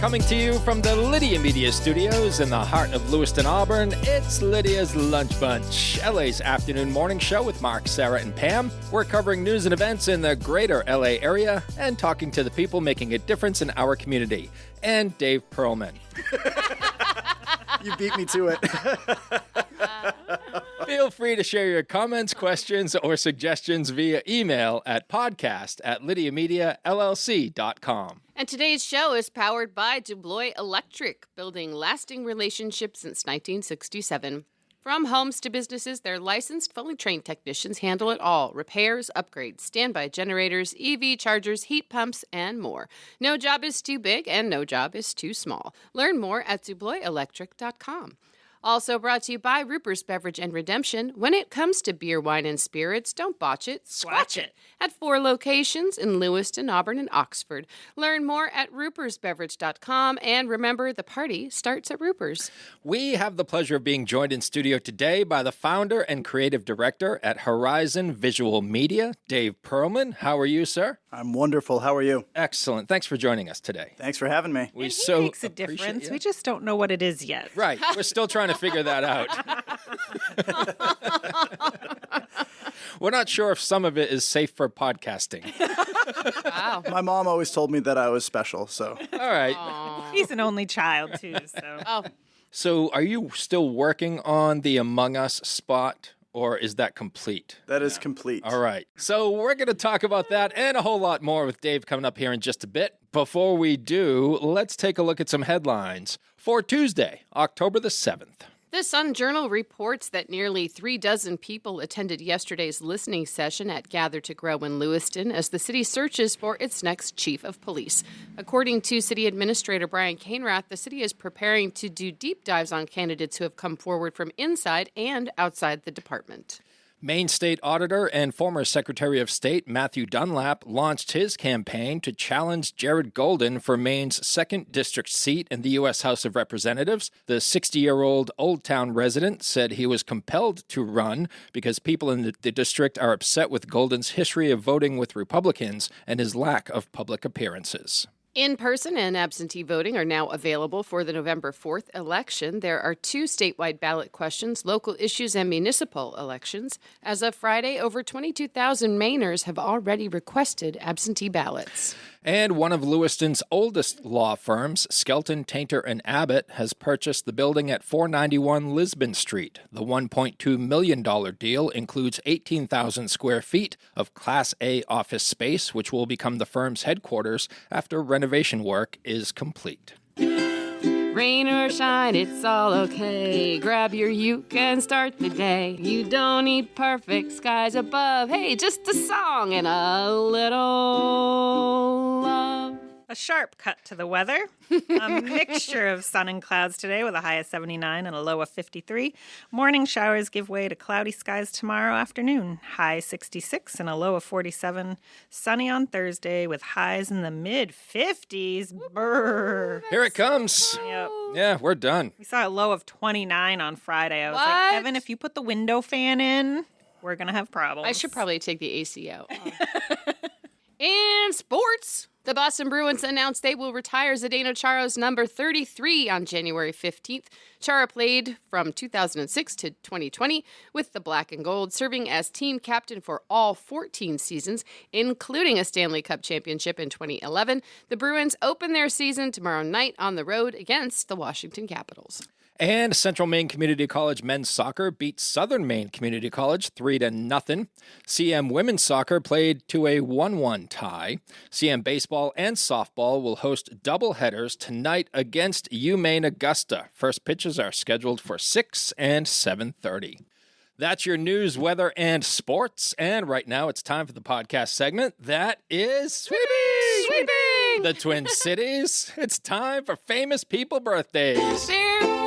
Coming to you from the Lydia Media Studios in the heart of Lewiston, Auburn, it's Lydia's Lunch Bunch, LA's afternoon morning show with Mark, Sarah, and Pam. We're covering news and events in the greater LA area and talking to the people making a difference in our community. And Dave Perlman. You beat me to it. Feel free to share your comments, questions, or suggestions via email at podcast@lydiamediallc.com. And today's show is powered by Dubois Electric, building lasting relationships since 1967. From homes to businesses, their licensed, fully trained technicians handle it all. Repairs, upgrades, standby generators, EV chargers, heat pumps, and more. No job is too big and no job is too small. Learn more at DuboisElectric.com. Also brought to you by Roopers Beverage and Redemption. When it comes to beer, wine, and spirits, don't botch it, squatch it. At 4 locations in Lewiston, Auburn, and Oxford. Learn more at RoopersBeverage.com. And remember, the party starts at Roopers. We have the pleasure of being joined in studio today by the founder and creative director at Horizon Visual Media, Dave Perlman. How are you, sir? I'm wonderful. How are you? Excellent. Thanks for joining us today. Thanks for having me. We And he so makes a difference. appreciate- We just don't know what it is yet. Right. We're still trying to figure that out. We're not sure if some of it is safe for podcasting. Wow. My mom always told me that I was special, so All right. He's an only child, too, so. Oh, So are you still working on the Among Us spot, or is that complete? that is complete. All right. So we're going to talk about that and a whole lot more with Dave coming up here in just a bit. Before we do, let's take a look at some headlines for Tuesday, October the 7th. The Sun-Journal reports that nearly 36 people attended yesterday's listening session at Gather to Grow in Lewiston as the city searches for its next chief of police. According to City Administrator Brian Cainrath, the city is preparing to do deep dives on candidates who have come forward from inside and outside the department. Maine State Auditor and former Secretary of State Matthew Dunlap launched his campaign to challenge Jared Golden for Maine's 2nd District seat in the U.S. House of Representatives. The 60-year-old Old Town resident said he was compelled to run because people in the district are upset with Golden's history of voting with Republicans and his lack of public appearances. In-person and absentee voting are now available for the November 4th election. There are 2 statewide ballot questions, local issues, and municipal elections. As of Friday, over 22,000 Mainers have already requested absentee ballots. And one of Lewiston's oldest law firms, Skelton, Tainter, and Abbott, has purchased the building at 491 Lisbon Street. The $1.2 million deal includes 18,000 square feet of Class A office space, which will become the firm's headquarters after renovation work is complete. Rain or shine, it's all okay. Grab your uke and start the day. You don't need perfect skies above. Hey, just a song and a little love. A sharp cut to the weather. A mixture of sun and clouds today with a high of 79 and a low of 53. Morning showers give way to cloudy skies tomorrow afternoon. High 66 and a low of 47. Sunny on Thursday with highs in the mid-50s. Brr. Here it comes. Yep. Yeah, we're done. We saw a low of 29 on Friday. I was What? like, Kevin, if you put the window fan in, we're going to have problems. I should probably take the AC out. And sports. The Boston Bruins announced they will retire Zdeno Chara's number 33 on January 15th. Chara played from 2006 to 2020 with the Black and Gold, serving as team captain for all 14 seasons, including a Stanley Cup championship in 2011. The Bruins open their season tomorrow night on the road against the Washington Capitals. And Central Maine Community College men's soccer beat Southern Maine Community College 3-0. CM women's soccer played to a 1-1 tie. CM baseball and softball will host doubleheaders tonight against UMaine Augusta. First pitches are scheduled for 6 and 7:30. That's your news, weather, and sports. And right now it's time for the podcast segment that is Sweeping! The Twin Cities. It's time for famous people birthdays. They're famous.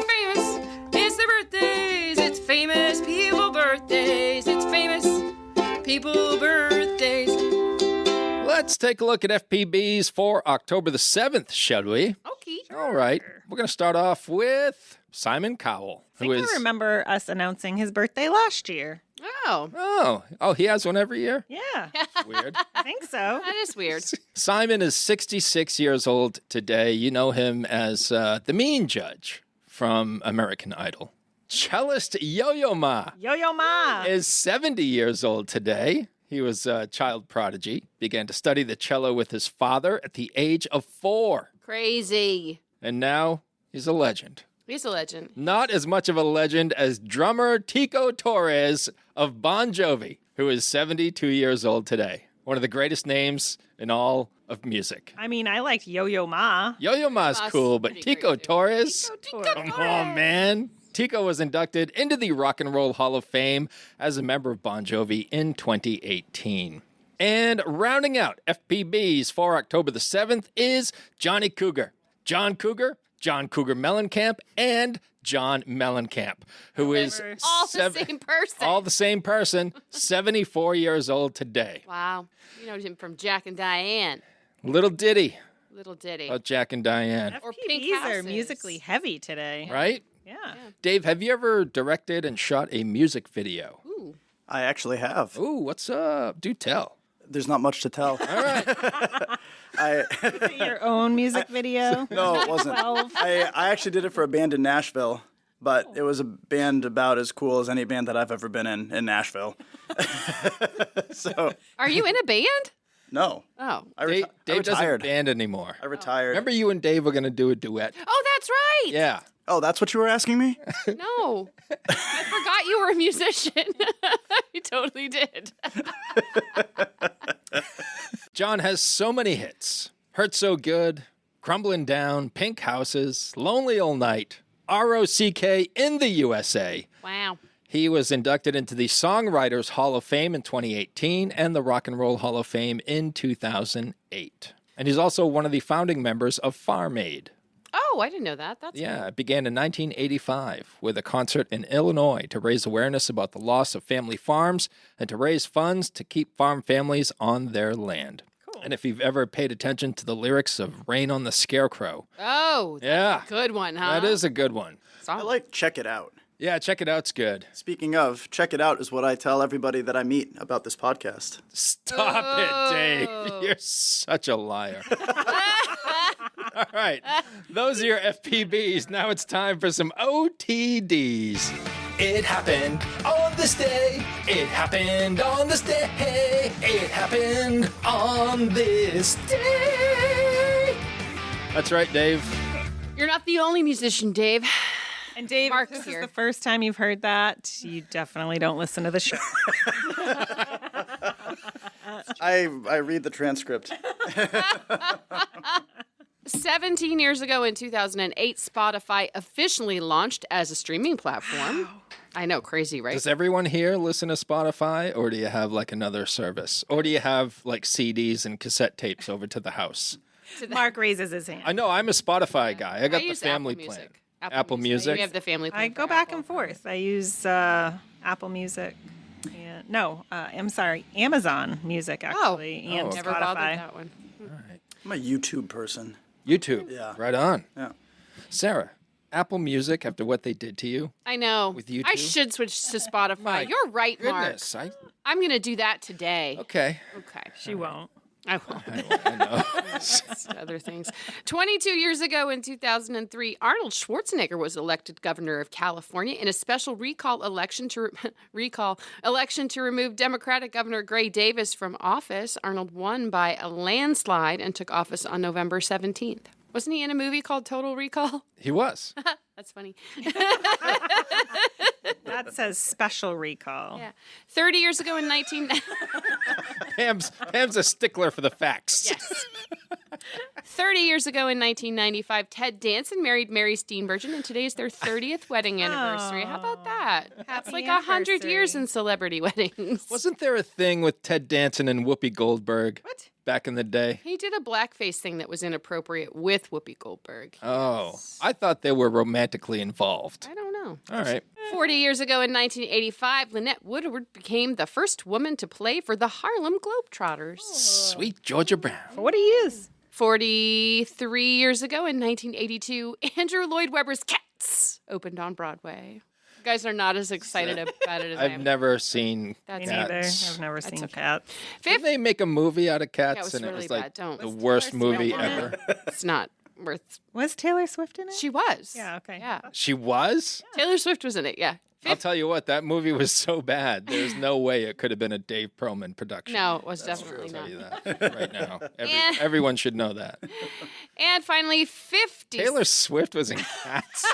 It's their birthdays. It's famous people birthdays. It's famous people birthdays. Let's take a look at FPBs for October the 7th, shall we? Okay. All right. We're going to start off with Simon Cowell, I think I remember us announcing his birthday last year. Oh, He has one every year? Yeah, Weird. I think so. that is weird. Simon is 66 years old today. You know him as the mean judge from American Idol. Cellist Yo-Yo Ma Yo-Yo Ma. is 70 years old today. He was a child prodigy, began to study the cello with his father at the age of 4. Crazy. And now he's a legend. He's a legend. Not as much of a legend as drummer Tico Torres of Bon Jovi, who is 72 years old today. One of the greatest names in all of music. I mean, I liked Yo-Yo Ma. Yo-Yo Ma's Ma's cool, but pretty Tico great, too. Torres? Tico Come on, man. Tico was inducted into the Rock and Roll Hall of Fame as a member of Bon Jovi in 2018. And rounding out FPBs for October the 7th is Johnny Cougar. John Cougar Mellencamp, and John Mellencamp, who is All the same person. all the same person, 74 years old today. Wow. You know him from Jack and Diane. Little ditty Little ditty. about Jack and Diane, Or Pink FPBs are Houses. musically heavy today. right? Yeah. Dave, have you ever directed and shot a music video? Ooh. I actually have. Ooh, what's up? Do tell. There's not much to tell. All right. Your own music video. No, it wasn't. 12. I actually did it for a band in Nashville, but it was a band about as cool as any band that I've ever been in Nashville. So, Are you in a band? no. Oh. Dave I doesn't retired. band anymore. I retired. Remember you and Dave were going to do a duet? Oh, that's right. Yeah. Oh, that's what you were asking me? No. I forgot you were a musician. You totally did. John has so many hits. Hurt So Good, Crumbling Down, Pink Houses, Lonely All Night, ROCK in the USA. Wow. He was inducted into the Songwriters Hall of Fame in 2018 and the Rock and Roll Hall of Fame in 2008. And he's also one of the founding members of Farm Aid. Oh, I didn't know that. That's Yeah, it began in 1985 with a concert in Illinois to raise awareness about the loss of family farms and to raise funds to keep farm families on their land. Cool. And if you've ever paid attention to the lyrics of Rain on the Scarecrow, Oh, that's yeah, a good one, huh? that is a good one. I like Check It Out. Yeah, check it out. It's good. Speaking of, Check It Out is what I tell everybody that I meet about this podcast. Stop it, Dave. You're such a liar. All right. Those are your FPBs. Now it's time for some OTDs. It happened on this day. It happened on this day. It happened on this day. That's right, Dave. You're not the only musician, Dave. And Dave, Mark's if this here. is the first time you've heard that, you definitely don't listen to the show. I read the transcript. 17 years ago in 2008, Spotify officially launched as a streaming platform. I know, crazy, right? Does everyone here listen to Spotify, or do you have like another service? Or do you have like CDs and cassette tapes over to the house? Mark raises his hand. I know I'm a Spotify guy. I got the use family Apple plan. Music. Apple Music. We have the family plan. I for go back Apple. and forth. I use Apple Music. And, no, I'm sorry, Amazon Music, actually. and Oh, Never Spotify. bothered that one. I'm a YouTube person. YouTube. Yeah. Right on. Yeah. Sarah, Apple Music, after what they did to you? I know. With YouTube? I should switch to Spotify. My You're right, Mark. Goodness. I'm going to do that today. Okay. Okay. She won't. I won't. I know. Other things. 22 years ago in 2003, Arnold Schwarzenegger was elected governor of California in a special recall election to remove Democratic Governor Gray Davis from office. Arnold won by a landslide and took office on November 17th. Wasn't he in a movie called Total Recall? He was. That's funny. That says special recall. Yeah. 30 years ago in 19... Pam's a stickler for the facts. Yes. 30 years ago in 1995, Ted Danson married Mary Steenburgen, and today is their 30th wedding anniversary. How about that? That's Happy like 100 anniversary. years in celebrity weddings. Wasn't there a thing with Ted Danson and Whoopi Goldberg What? back in the day? He did a blackface thing that was inappropriate with Whoopi Goldberg. Oh, I thought they were romantically involved. I don't know. All right. 40 years ago in 1985, Lynette Woodward became the first woman to play for the Harlem Globetrotters. Sweet Georgia Brown. What do you use? 43 years ago in 1982, Andrew Lloyd Webber's Cats opened on Broadway. You guys are not as excited about it as I I've am. never seen That's Me neither. Cats. I've never seen okay. Cats. Didn't they make a movie out of Cats? Yeah, it was and really it was like bad. Don't. the Was worst Taylor movie Swift in ever. It's not worth. Was Taylor Swift in it? She was. Yeah, okay. Yeah. She was? Taylor Swift was in it. Yeah. I'll tell you what, that movie was so bad. There's no way it could have been a Dave Perlman production. No, it was I'll definitely tell not. you that right now. And- Everyone should know that. And finally, 50. Taylor Swift was in Cats.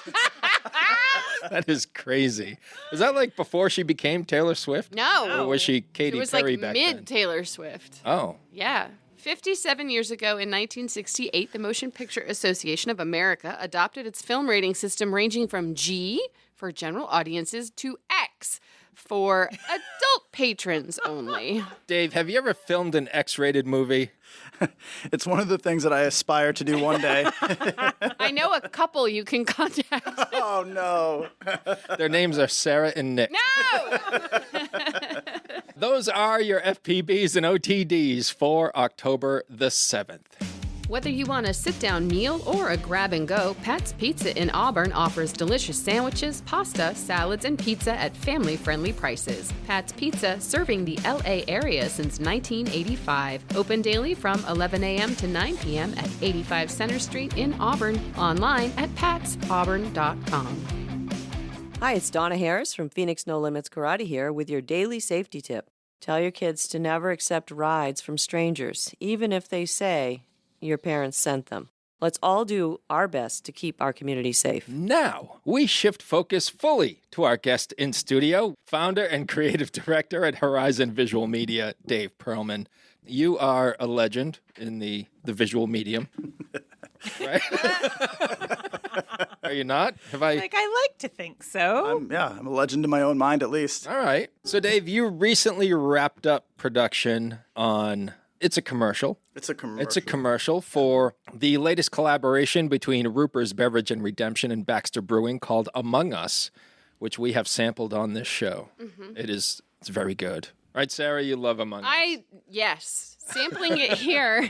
That is crazy. Is that like before she became Taylor Swift? No. Or was she Katy It was Perry like back mid then? Taylor Swift. Oh. Yeah. 57 years ago in 1968, the Motion Picture Association of America adopted its film rating system ranging from G for general audiences to X for adult patrons only. Dave, have you ever filmed an X-rated movie? It's one of the things that I aspire to do one day. I know a couple you can contact. Oh, no. Their names are Sarah and Nick. No! Those are your FPBs and OTDs for October the 7th. Whether you want a sit-down meal or a grab-and-go, Pat's Pizza in Auburn offers delicious sandwiches, pasta, salads, and pizza at family-friendly prices. Pat's Pizza, serving the LA area since 1985. Open daily from 11 a.m. to 9 p.m. at 85 Center Street in Auburn. Online at patsauburn.com. Hi, it's Donna Harris from Phoenix No Limits Karate here with your daily safety tip. Tell your kids to never accept rides from strangers, even if they say your parents sent them. Let's all do our best to keep our community safe. Now, we shift focus fully to our guest in studio, founder and creative director at Horizon Visual Media, Dave Perlman. You are a legend in the visual medium, right? Are you not? Have I? Like, I like to think so. I'm a legend in my own mind, at least. All right. So, Dave, you recently wrapped up production on... It's a commercial. It's a commercial. It's a commercial for the latest collaboration between Roopers, Beverage, and Redemption and Baxter Brewing called Among Us, which we have sampled on this show. Mm-hmm. It's very good. Right, Sarah? You love Among Us. Yes. Sampling it here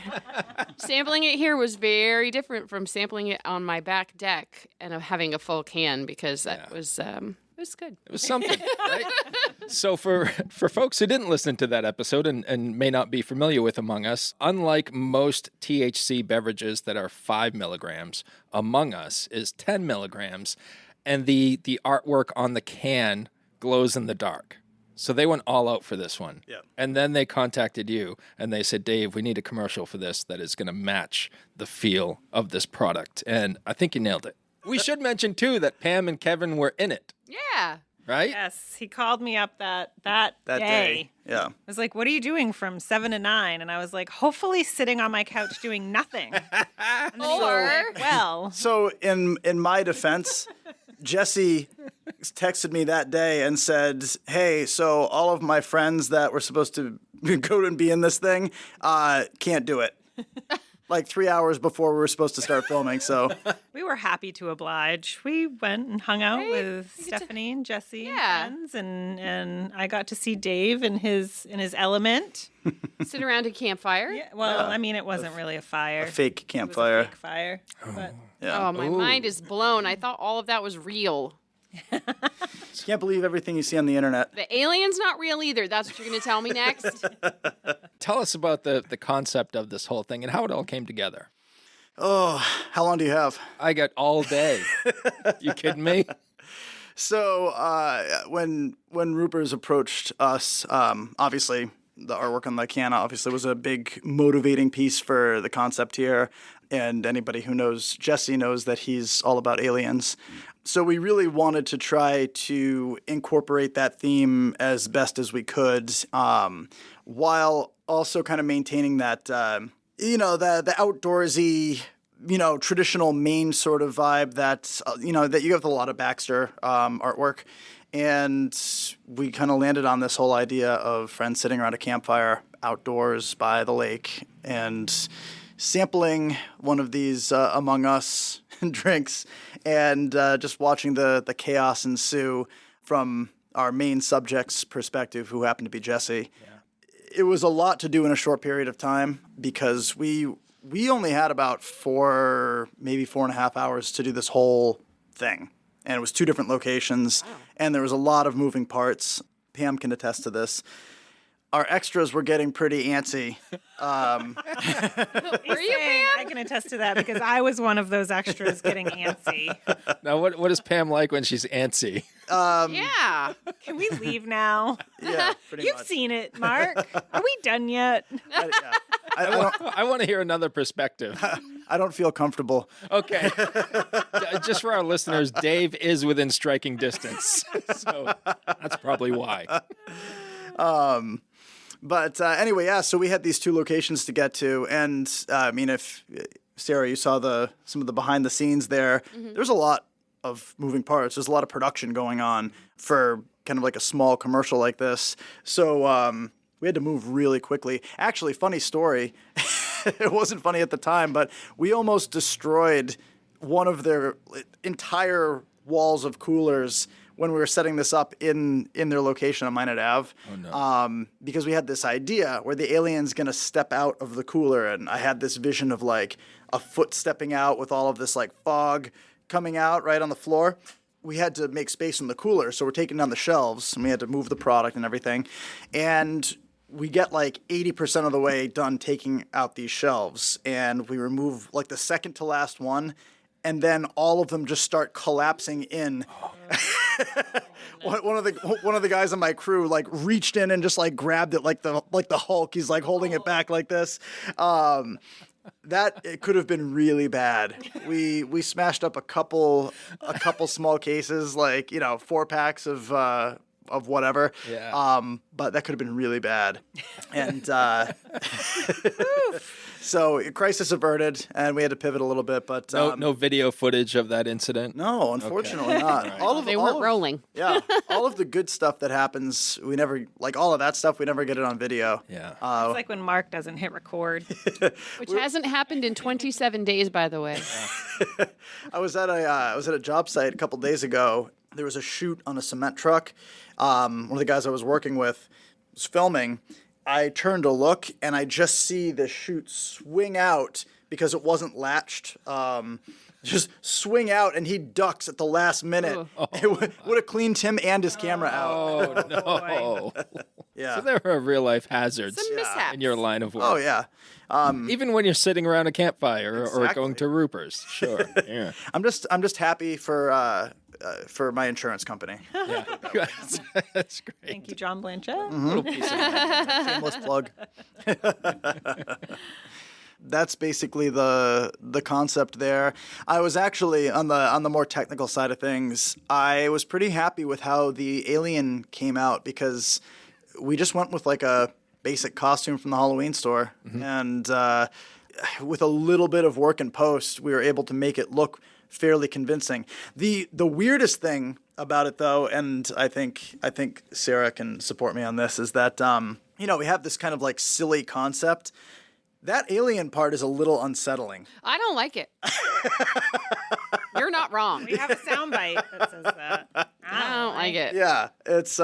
was very different from sampling it on my back deck and having a full can because that was... It was good. It was something, right? So for folks who didn't listen to that episode and may not be familiar with Among Us, unlike most THC beverages that are 5 milligrams, Among Us is 10 milligrams, and the artwork on the can glows in the dark. So they went all out for this one. Yeah. And then they contacted you, and they said, Dave, we need a commercial for this that is going to match the feel of this product. And I think you nailed it. We should mention, too, that Pam and Kevin were in it. Yeah. Right? Yes, he called me up that That day. Yeah. I was like, what are you doing from 7 to 9? And I was like, hopefully sitting on my couch doing nothing. And then he was Or- like, well, So in my defense, Jesse texted me that day and said, hey, so all of my friends that were supposed to go and be in this thing can't do it. Like 3 hours before we were supposed to start filming, so... we were happy to oblige. We went and hung out with Stephanie and Jesse Yeah. and friends, and I got to see Dave in his element. Sit around a campfire. Yeah, well, I mean, it wasn't really a fire. A fake It was a campfire. fake fire. But Yeah. Oh, my mind is blown. I thought all of that was real. Can't believe everything you see on the internet. The alien's not real either. That's what you're going to tell me next? Tell us about the concept of this whole thing and how it all came together. Oh, how long do you have? I got all day. You kidding me? So when Roopers approached us, obviously the artwork on the can obviously was a big motivating piece for the concept here. And anybody who knows Jesse knows that he's all about aliens. So we really wanted to try to incorporate that theme as best as we could, while also kind of maintaining that, the outdoorsy, traditional Maine sort of vibe that, that you have with a lot of Baxter artwork. And we kind of landed on this whole idea of friends sitting around a campfire outdoors by the lake and sampling one of these Among Us drinks and just watching the chaos ensue from our main subject's perspective, who happened to be Jesse. Yeah. It was a lot to do in a short period of time because we only had about maybe 4.5 hours to do this whole thing. and it was 2 different locations, and there was a lot of moving parts. Pam can attest to this. Our extras were getting pretty antsy. Were you, Pam? I can attest to that because I was one of those extras getting antsy. Now, what is Pam like when she's antsy? Yeah. Can we leave now? Yeah, pretty You've much. seen it, Mark. Are we done yet? I want to hear another perspective. I don't feel comfortable. Okay. Just for our listeners, Dave is within striking distance. So that's probably why. But anyway, yeah, so we had these 2 locations to get to. And I mean, if Sarah, you saw some of the behind the scenes there, there's a lot of moving parts. There's a lot of production going on for kind of like a small commercial like this. So we had to move really quickly. Actually, funny story. It wasn't funny at the time, but we almost destroyed one of their entire walls of coolers when we were setting this up in their location on Minot Ave. Oh, no. Because we had this idea where the alien's going to step out of the cooler, and I had this vision of like a foot stepping out with all of this like fog coming out right on the floor. We had to make space in the cooler, so we're taking down the shelves, and we had to move the product and everything. And we get like 80% of the way done taking out these shelves, and we remove like the second to last one, and then all of them just start collapsing in. One of the guys on my crew like reached in and just like grabbed it like the Hulk. He's like holding it back like this. That it could have been really bad. We smashed up a couple small cases, like 4 packs of whatever. Yeah. But that could have been really bad. And so crisis averted, and we had to pivot a little bit. But No video footage of that incident? no, unfortunately not. Right. They weren't rolling. Yeah, all of the good stuff that happens, we never all of that stuff. We never get it on video. Yeah. It's like when Mark doesn't hit record. Which hasn't happened in 27 days, by the way. I was at a job site a couple days ago. There was a chute on a cement truck. One of the guys I was working with was filming. I turned to look, and I just see the chute swing out because it wasn't latched. Just swing out, and he ducks at the last minute. It would have cleaned him and his camera out. Oh, no. Yeah. So there are real life hazards Some mishaps. in your line of work. Oh yeah. Even when you're sitting around a campfire or Exactly. going to Roopers. Sure. Yeah. I'm just happy for my insurance company. Yeah. That's great. Thank you, John Blanchett. Little piece of mind. Shameless plug. That's basically the concept there. I was actually on the more technical side of things. I was pretty happy with how the alien came out because we just went with like a basic costume from the Halloween store, and with a little bit of work in post, we were able to make it look fairly convincing. The weirdest thing about it, though, and I think Sarah can support me on this, is that we have this kind of like silly concept. That alien part is a little unsettling. I don't like it. You're not wrong. We have a soundbite that says that. I don't like it. Yeah, it's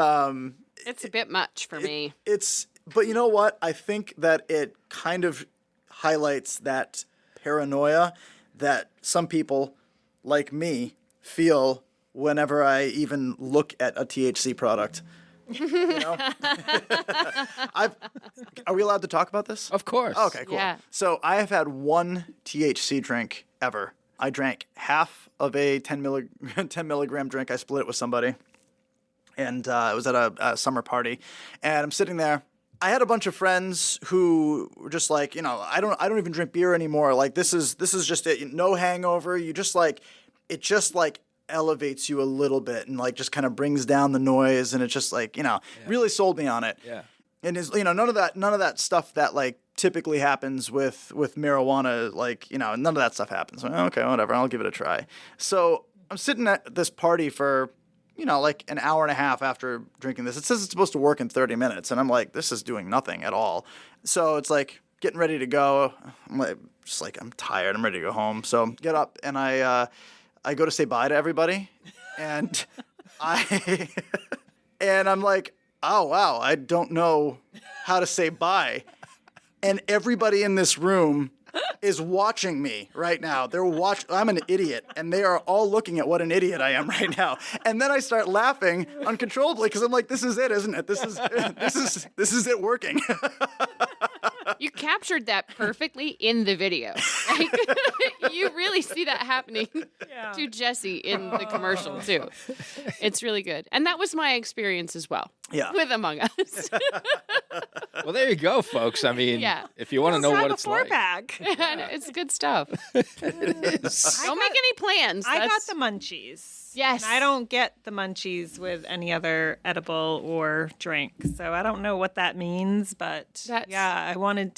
It's a bit much for me. But you know what? I think that it kind of highlights that paranoia that some people like me feel whenever I even look at a THC product. Are we allowed to talk about this? Of course. Okay, cool. Yeah. So I have had one THC drink ever. I drank half of a 10 milligram drink. I split it with somebody. And it was at a summer party. And I'm sitting there. I had a bunch of friends who were just like, I don't even drink beer anymore. Like this is just it. No hangover. You just like, it just like elevates you a little bit and like just kind of brings down the noise. And it's just like, really sold me on it. Yeah. And is none of that stuff that like typically happens with marijuana, like, none of that stuff happens. Okay, whatever. I'll give it a try. So I'm sitting at this party for like an hour and a half after drinking this. It says it's supposed to work in 30 minutes. And I'm like, this is doing nothing at all. So it's like getting ready to go. I'm tired. I'm ready to go home. So get up and I go to say bye to everybody. And I'm like, oh, wow, I don't know how to say bye. And everybody in this room is watching me right now. I'm an idiot, and they are all looking at what an idiot I am right now. And then I start laughing uncontrollably because I'm like, this is it, isn't it? This is it working. You captured that perfectly in the video. Like, you really see that happening to Jesse in the commercial, too. It's really good. And that was my experience as well with Among Us. Well, there you go, folks. I mean, if you want to know what it's like. It's good stuff. It is. Don't make any plans. I got the munchies. Yes. And I don't get the munchies with any other edible or drink. So I don't know what that means, but I wanted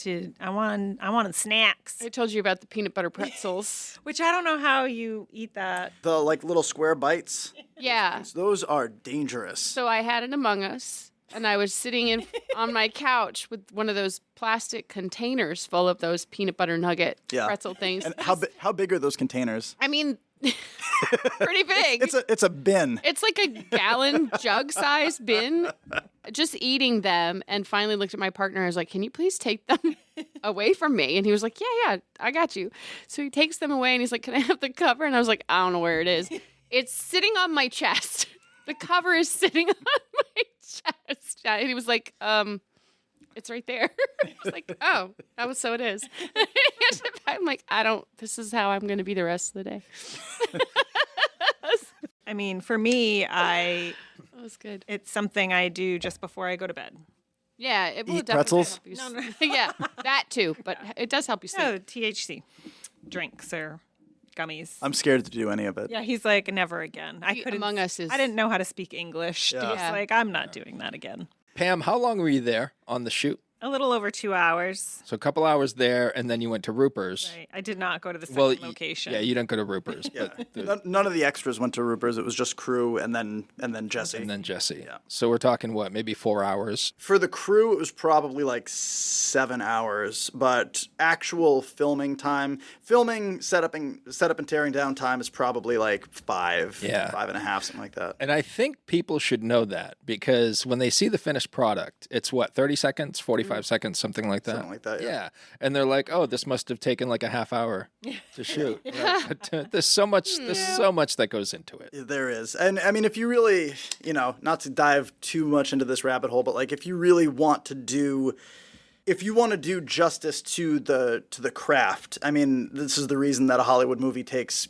snacks. I told you about the peanut butter pretzels. Which I don't know how you eat that. The like little square bites. Yeah. Those are dangerous. So I had an Among Us, and I was sitting on my couch with one of those plastic containers full of those peanut butter nugget pretzel things. And how big are those containers? I mean, pretty big. It's a bin. It's like a gallon jug-sized bin. Just eating them, and finally looked at my partner. I was like, "Can you please take them away from me?" And he was like, "Yeah, I got you." So he takes them away, and he's like, "Can I have the cover?" And I was like, "I don't know where it is. It's sitting on my chest. The cover is sitting on my chest." And he was like, "It's right there." I was like, "Oh, so it is." I'm like, this is how I'm going to be the rest of the day. I mean, for me, That was good. it's something I do just before I go to bed. Yeah, it will Eat definitely pretzels? help you. Yeah, that too, but it does help you sleep. No, THC drinks or gummies. I'm scared to do any of it. Yeah, he's like, never again. I couldn't. Among Us is. I didn't know how to speak English. Yeah. It's like, I'm not doing that again. Pam, how long were you there on the shoot? A little over 2 hours. So a couple hours there, and then you went to Roopers. Right. I did not go to the second location. Yeah, you didn't go to Roopers. Yeah. But None of the extras went to Roopers. It was just crew and then Jesse. and then Jesse. Yeah. So we're talking, maybe 4 hours? For the crew, it was probably like 7 hours, but actual filming time, setup and tearing down time is probably like 5, 5.5, something like that. And I think people should know that, because when they see the finished product, it's 30 seconds, 45 seconds, something like that. Something like that, yeah. And they're like, "Oh, this must have taken like a half hour to shoot." Right? But, there's so much that goes into it. There is. And I mean, if you really, not to dive too much into this rabbit hole, but like if you really want to do justice to the craft, I mean, this is the reason that a Hollywood movie takes,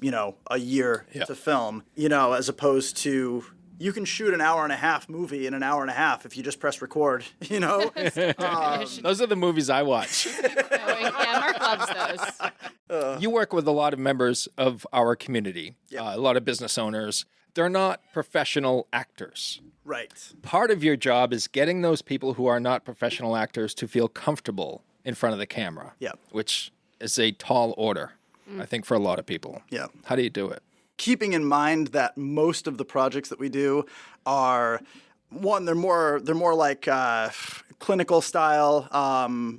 a year to film, as opposed to you can shoot an hour and a half movie in an hour and a half if you just press record, Those are the movies I watch. Yeah, Mark loves those. You work with a lot of members of our community, a lot of business owners. They're not professional actors. Right. Part of your job is getting those people who are not professional actors to feel comfortable in front of the camera, which is a tall order, I think, for a lot of people. Yeah. How do you do it? Keeping in mind that most of the projects that we do are they're more like clinical style,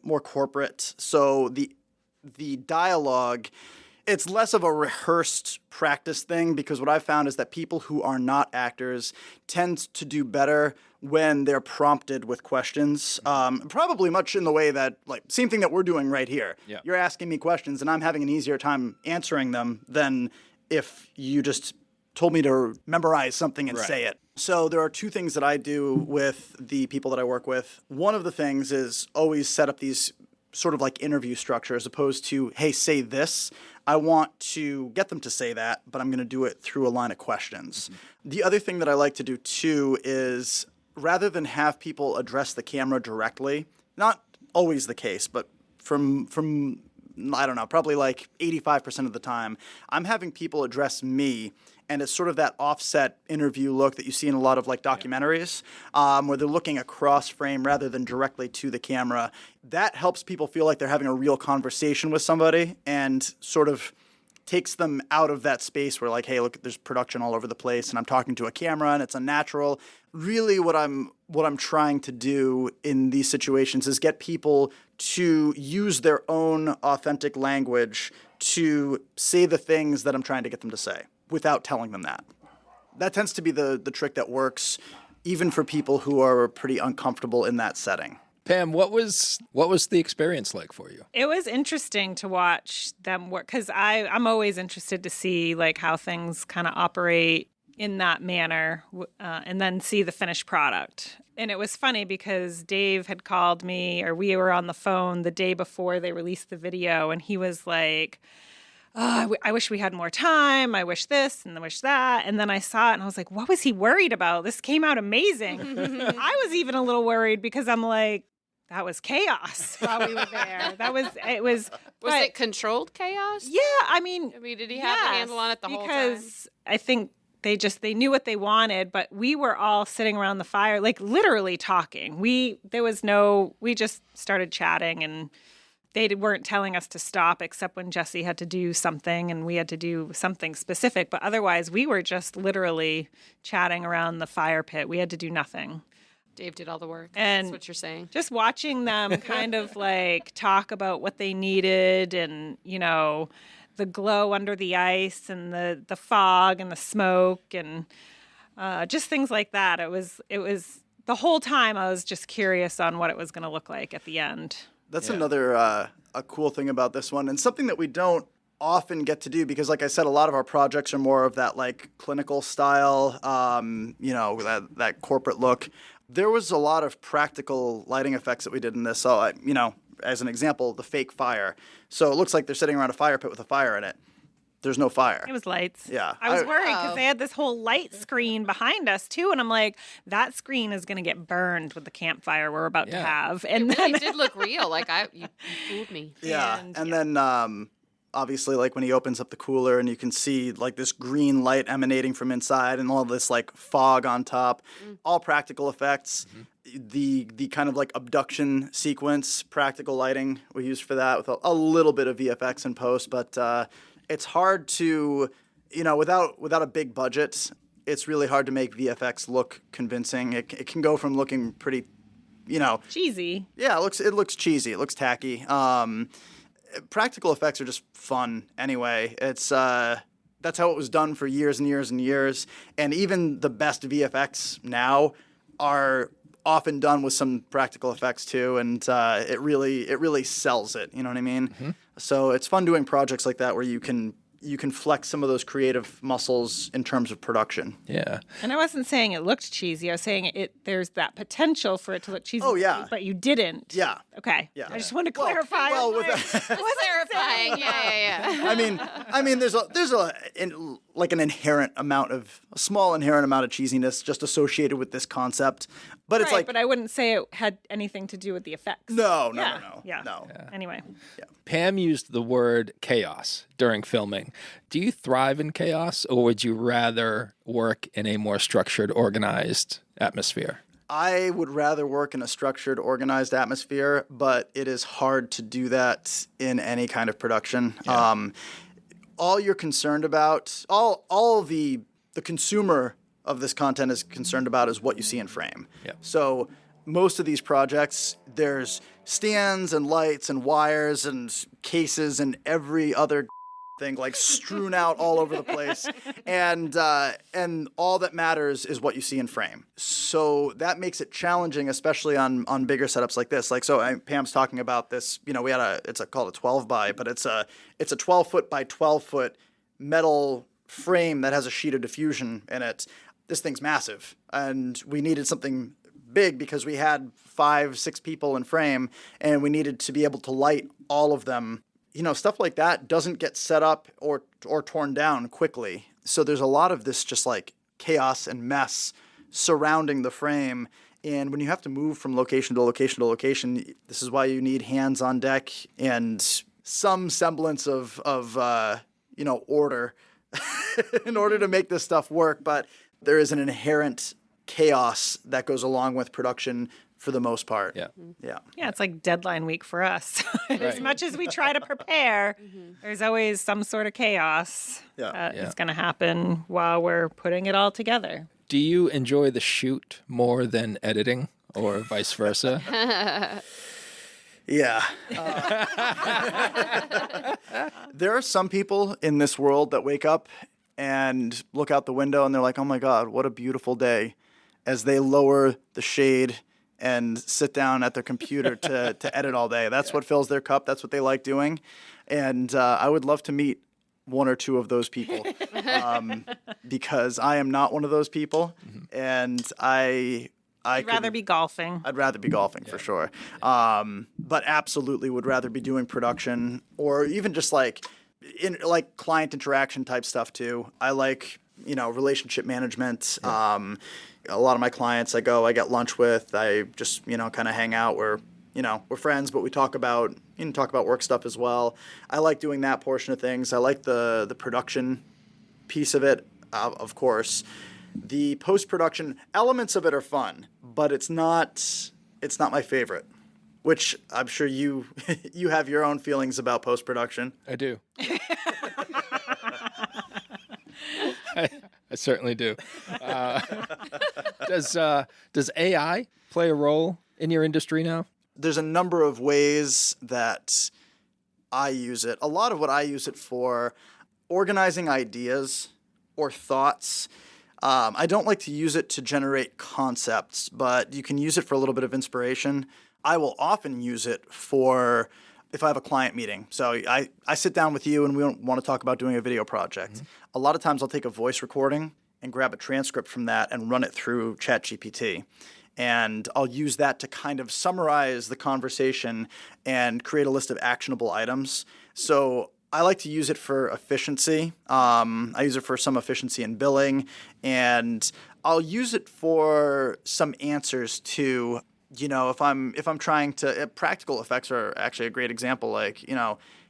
more corporate. So the dialogue, it's less of a rehearsed practice thing, because what I've found is that people who are not actors tend to do better when they're prompted with questions, probably much in the way that, like, same thing that we're doing right here. Yeah. You're asking me questions and I'm having an easier time answering them than if you just told me to memorize something and say it. So there are two things that I do with the people that I work with. One of the things is always set up these sort of like interview structure, as opposed to, hey, say this. I want to get them to say that, but I'm going to do it through a line of questions. Mm-hmm. The other thing that I like to do too is, rather than have people address the camera directly, not always the case, but from I don't know, probably like 85% of the time, I'm having people address me, and it's sort of that offset interview look that you see in a lot of like documentaries, where they're looking across frame rather than directly to the camera. That helps people feel like they're having a real conversation with somebody, and sort of takes them out of that space where, like, hey, look, there's production all over the place and I'm talking to a camera and it's unnatural. Really what I'm trying to do in these situations is get people to use their own authentic language to say the things that I'm trying to get them to say without telling them that. That tends to be the trick that works, even for people who are pretty uncomfortable in that setting. Pam, what was the experience like for you? It was interesting to watch them work because I'm always interested to see like how things kind of operate in that manner and then see the finished product. And it was funny because Dave had called me, or we were on the phone the day before they released the video, and he was like, oh, I wish we had more time. I wish this and I wish that. And then I saw it and I was like, what was he worried about? This came out amazing. I was even a little worried because I'm like, that was chaos while we were there. Was it controlled chaos? Yeah, I mean, did he have a handle on it the whole time? Because I think they knew what they wanted, but we were all sitting around the fire, like literally talking. We just started chatting, and they weren't telling us to stop except when Jesse had to do something and we had to do something specific. But otherwise, we were just literally chatting around the fire pit. We had to do nothing. Dave did all the work. And that's what you're saying. Just watching them kind of like talk about what they needed and, the glow under the ice and the fog and the smoke and just things like that. It was the whole time I was just curious on what it was going to look like at the end. That's another a cool thing about this one, and something that we don't often get to do because, like I said, a lot of our projects are more of that like clinical style, that corporate look. There was a lot of practical lighting effects that we did in this. So, as an example, the fake fire. So it looks like they're sitting around a fire pit with a fire in it. There's no fire. It was lights. Yeah. I was worried because they had this whole light screen behind us, too. And I'm like, that screen is going to get burned with the campfire we're about to have. And it really did look real. Like, you fooled me. Yeah. And then, obviously, like when he opens up the cooler and you can see like this green light emanating from inside and all this like fog on top, all practical effects. The kind of like abduction sequence, practical lighting we used for that with a little bit of VFX in post, but it's hard to, without a big budget, it's really hard to make VFX look convincing. It can go from looking pretty, cheesy. Yeah, it looks cheesy. It looks tacky. Practical effects are just fun anyway. It's that's how it was done for years and years and years. And even the best VFX now are often done with some practical effects too, and it really sells it. You know what I mean? Mm-hmm. So it's fun doing projects like that where you can flex some of those creative muscles in terms of production. Yeah. And I wasn't saying it looked cheesy. I was saying there's that potential for it to look cheesy. Oh, yeah. But you didn't. Yeah. Okay. Yeah. I just wanted to clarify. Well, clarifying. Yeah. I mean, there's an inherent amount of a small inherent amount of cheesiness just associated with this concept. But it's but I wouldn't say it had anything to do with the effects. No. Yeah. Anyway. Yeah. Pam used the word chaos during filming. Do you thrive in chaos, or would you rather work in a more structured, organized atmosphere? I would rather work in a structured, organized atmosphere, but it is hard to do that in any kind of production. Yeah. All you're concerned about, all the consumer of this content is concerned about is what you see in frame. Yeah. So most of these projects, there's stands and lights and wires and cases and every other thing like strewn out all over the place, and all that matters is what you see in frame. So that makes it challenging, especially on bigger setups like this. Like Pam's talking about this. We had it's called a 12 by, but it's a 12 foot by 12 foot metal frame that has a sheet of diffusion in it. This thing's massive, and we needed something big because we had 5-6 people in frame, and we needed to be able to light all of them. Stuff like that doesn't get set up or torn down quickly. So there's a lot of this just like chaos and mess surrounding the frame. And when you have to move from location to location to location, this is why you need hands on deck and some semblance of order in order to make this stuff work. But there is an inherent chaos that goes along with production for the most part. Yeah. Yeah. Yeah, it's like deadline week for us. As much as we try to prepare, there's always some sort of chaos that is going to happen while we're putting it all together. Do you enjoy the shoot more than editing, or vice versa? Yeah. There are some people in this world that wake up and look out the window and they're like, oh my God, what a beautiful day, as they lower the shade and sit down at their computer to edit all day. That's what fills their cup. That's what they like doing. And I would love to meet one or two of those people because I am not one of those people. And I'd rather be golfing. I'd rather be golfing for sure. But absolutely would rather be doing production or even just like client interaction type stuff too. I like, relationship management. A lot of my clients I get lunch with, I just, kind of hang out. We're friends, but we talk about work stuff as well. I like doing that portion of things. I like the production piece of it, of course. The post-production elements of it are fun, but it's not my favorite, which I'm sure you have your own feelings about post-production. I do. I certainly do. Does AI play a role in your industry now? There's a number of ways that I use it. A lot of what I use it for, organizing ideas or thoughts. I don't like to use it to generate concepts, but you can use it for a little bit of inspiration. I will often use it for if I have a client meeting. So I sit down with you and we want to talk about doing a video project. A lot of times I'll take a voice recording and grab a transcript from that and run it through ChatGPT. And I'll use that to kind of summarize the conversation and create a list of actionable items. So I like to use it for efficiency. I use it for some efficiency in billing, and I'll use it for some answers to, if I'm trying to, practical effects are actually a great example. Like,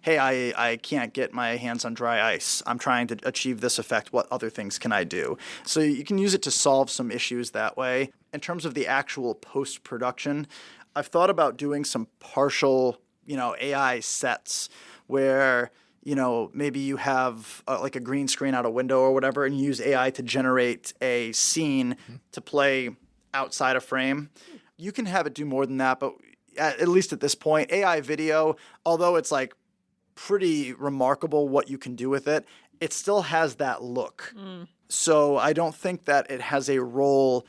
hey, I can't get my hands on dry ice. I'm trying to achieve this effect. What other things can I do? So you can use it to solve some issues that way. In terms of the actual post-production, I've thought about doing some partial, AI sets where, maybe you have like a green screen out a window or whatever, and you use AI to generate a scene to play outside a frame. You can have it do more than that, but at least at this point, AI video, although it's like pretty remarkable what you can do with it, it still has that look. So I don't think that it has a role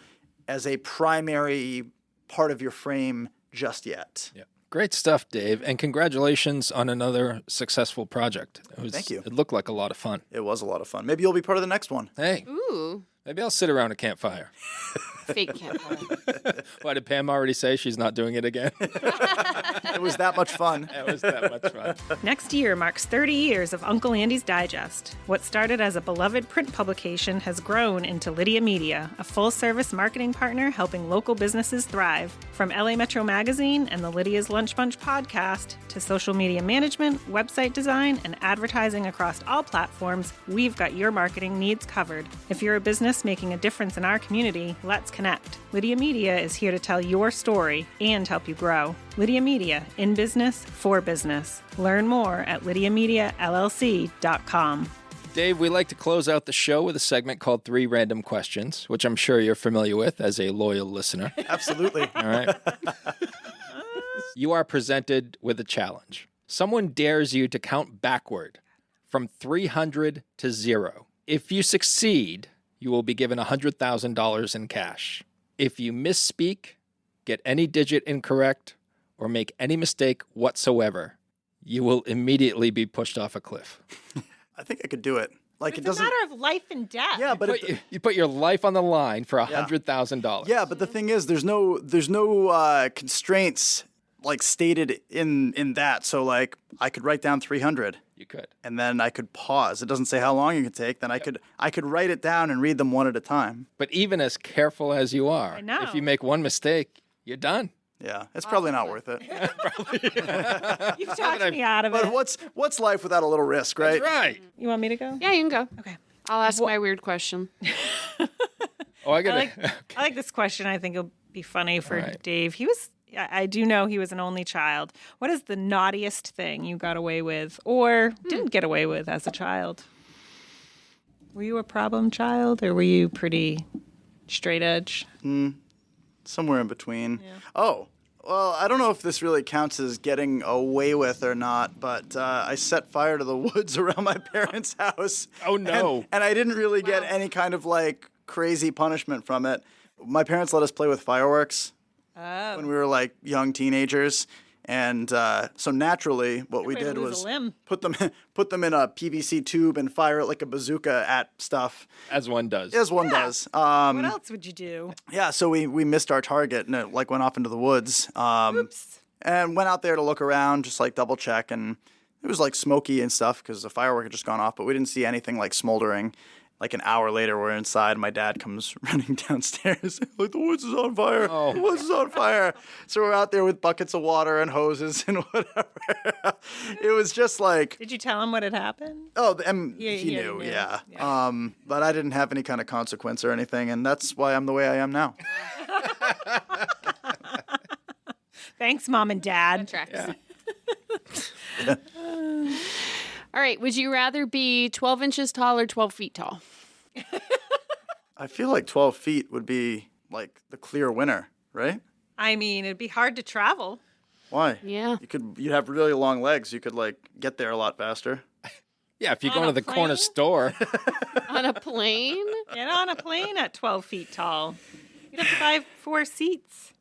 as a primary part of your frame just yet. Yeah. Great stuff, Dave, and congratulations on another successful project. Thank you. It looked like a lot of fun. It was a lot of fun. Maybe you'll be part of the next one. Hey, Ooh, maybe I'll sit around a campfire. fake campfire. Why did Pam already say she's not doing it again? It was that much fun. It was that much fun. Next year marks 30 years of Uncle Andy's Digest. What started as a beloved print publication has grown into Lydia Media, a full-service marketing partner helping local businesses thrive. From LA Metro Magazine and the Lydia's Lunch Bunch podcast to social media management, website design, and advertising across all platforms, we've got your marketing needs covered. If you're a business making a difference in our community, let's connect. Lydia Media is here to tell your story and help you grow. Lydia Media, in business, for business. Learn more at lydiamediallc.com. Dave, we like to close out the show with a segment called 3 Random Questions, which I'm sure you're familiar with as a loyal listener. Absolutely. All right. You are presented with a challenge. Someone dares you to count backward from 300 to 0. If you succeed, you will be given $100,000 in cash. If you misspeak, get any digit incorrect, or make any mistake whatsoever, you will immediately be pushed off a cliff. I think I could do it. Like It's it doesn't. a matter of life and death. Yeah, but You put your life on the line for $100,000. yeah, but the thing is, there's no constraints like stated in that. So like I could write down 300. You could. And then I could pause. It doesn't say how long it could take. Then I could write it down and read them one at a time. But even as careful as you are, I know. if you make one mistake, you're done. Yeah, it's probably not worth it. You've talked me out of But it. what's life without a little risk, right? That's right. You want me to go? Yeah, you can go. Okay. I'll ask my weird question. Oh, I got I like this question. I think it'll be funny for All right. Dave. I do know he was an only child. What is the naughtiest thing you got away with or didn't get away with as a child? Were you a problem child or were you pretty straight edge? Somewhere in between. Yeah. Oh, well, I don't know if this really counts as getting away with or not, but I set fire to the woods around my parents' house. Oh, no. And I didn't really get any kind of like crazy punishment from it. My parents let us play with fireworks. when we were like young teenagers. And so naturally, what we did was put them in a PVC tube and fire it like a bazooka at stuff. As one does. As one does. What else would you do? Yeah, so we missed our target and it like went off into the woods. Oops. And went out there to look around, just like double check, and it was like smoky and stuff because the firework had just gone off, but we didn't see anything like smoldering. Like an hour later, we're inside. My dad comes running downstairs. Like, the woods is on fire. Oh. The woods is on fire. So we're out there with buckets of water and hoses and whatever. It was just like... Did you tell him what had happened? Oh, he knew, yeah. But I didn't have any kind of consequence or anything, and that's why I'm the way I am now. Thanks, Mom and Dad. Tracks. All right. Would you rather be 12 inches tall or 12 feet tall? I feel like 12 feet would be like the clear winner, right? I mean, it'd be hard to travel. Why? Yeah. You'd have really long legs. You could like get there a lot faster. Yeah, if you go On to a the corner plane? store. On a plane? Get on a plane at 12 feet tall. You'd have to buy 4 seats.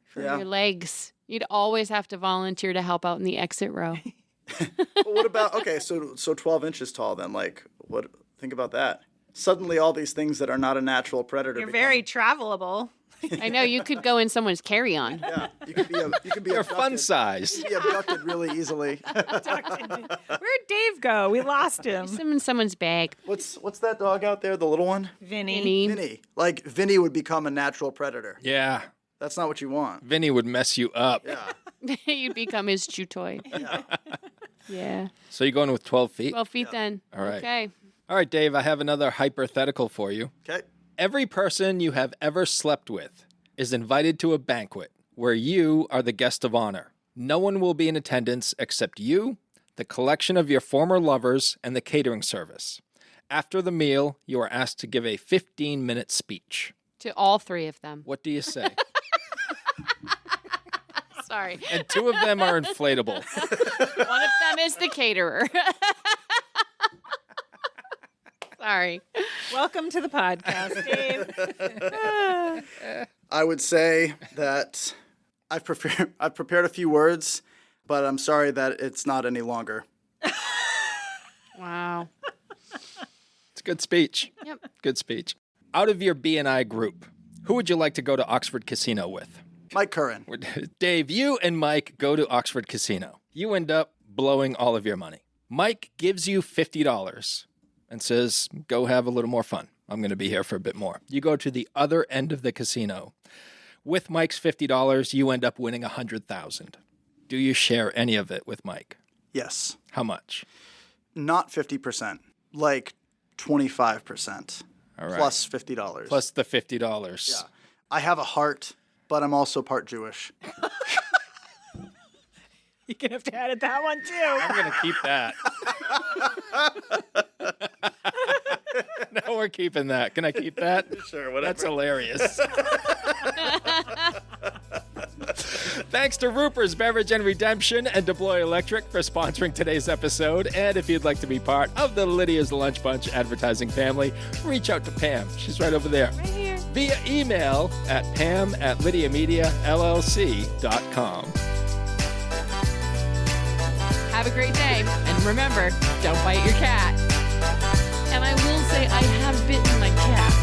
For your legs. You'd always have to volunteer to help out in the exit row. But what about, okay, so 12 inches tall then, like, what? Think about that. Suddenly all these things that are not a natural predator You're very travelable. I know, you could go in someone's carry-on. Yeah, you could be You're abducted. fun size. You could be abducted really easily. Where'd Dave go? We lost him. Put them in someone's bag. What's that dog out there, the little one? Vinny. Vinny. Like, Vinny would become a natural predator. Yeah. That's not what you want. Vinny would mess you up. Yeah. You'd become his chew toy. Yeah. So you're going with 12 feet? 12 feet then. All right. Okay. All right, Dave, I have another hypothetical for you. Okay. Every person you have ever slept with is invited to a banquet where you are the guest of honor. No one will be in attendance except you, the collection of your former lovers, and the catering service. After the meal, you are asked to give a 15-minute speech. To all 3 of them. What do you say? Sorry. And 2 of them are inflatable. One of them is the caterer. Sorry. Welcome to the podcast, Dave. I would say that I've prepared a few words, but I'm sorry that it's not any longer. Wow. It's a good speech. Yep. Good speech. Out of your B&I group, who would you like to go to Oxford Casino with? Mike Curran. Dave, you and Mike go to Oxford Casino. You end up blowing all of your money. Mike gives you $50 and says, go have a little more fun. I'm going to be here for a bit more. You go to the other end of the casino. With Mike's $50, you end up winning $100,000. Do you share any of it with Mike? Yes. How much? Not 50%. Like 25%. All right. Plus $50. Plus the $50. Yeah. I have a heart, but I'm also part Jewish. You're going to have to edit that one, too. I'm going to keep that. No, we're keeping that. Can I keep that? Sure, whatever. That's hilarious. Thanks to Roopers, Beverage and Redemption and Deploy Electric for sponsoring today's episode. And if you'd like to be part of the Lydia's Lunch Bunch advertising family, reach out to Pam. She's right over there. Right here. Via email at pam@lydiamediallc.com. Have a great day. And remember, don't bite your cat. And I will say I have bitten my cat.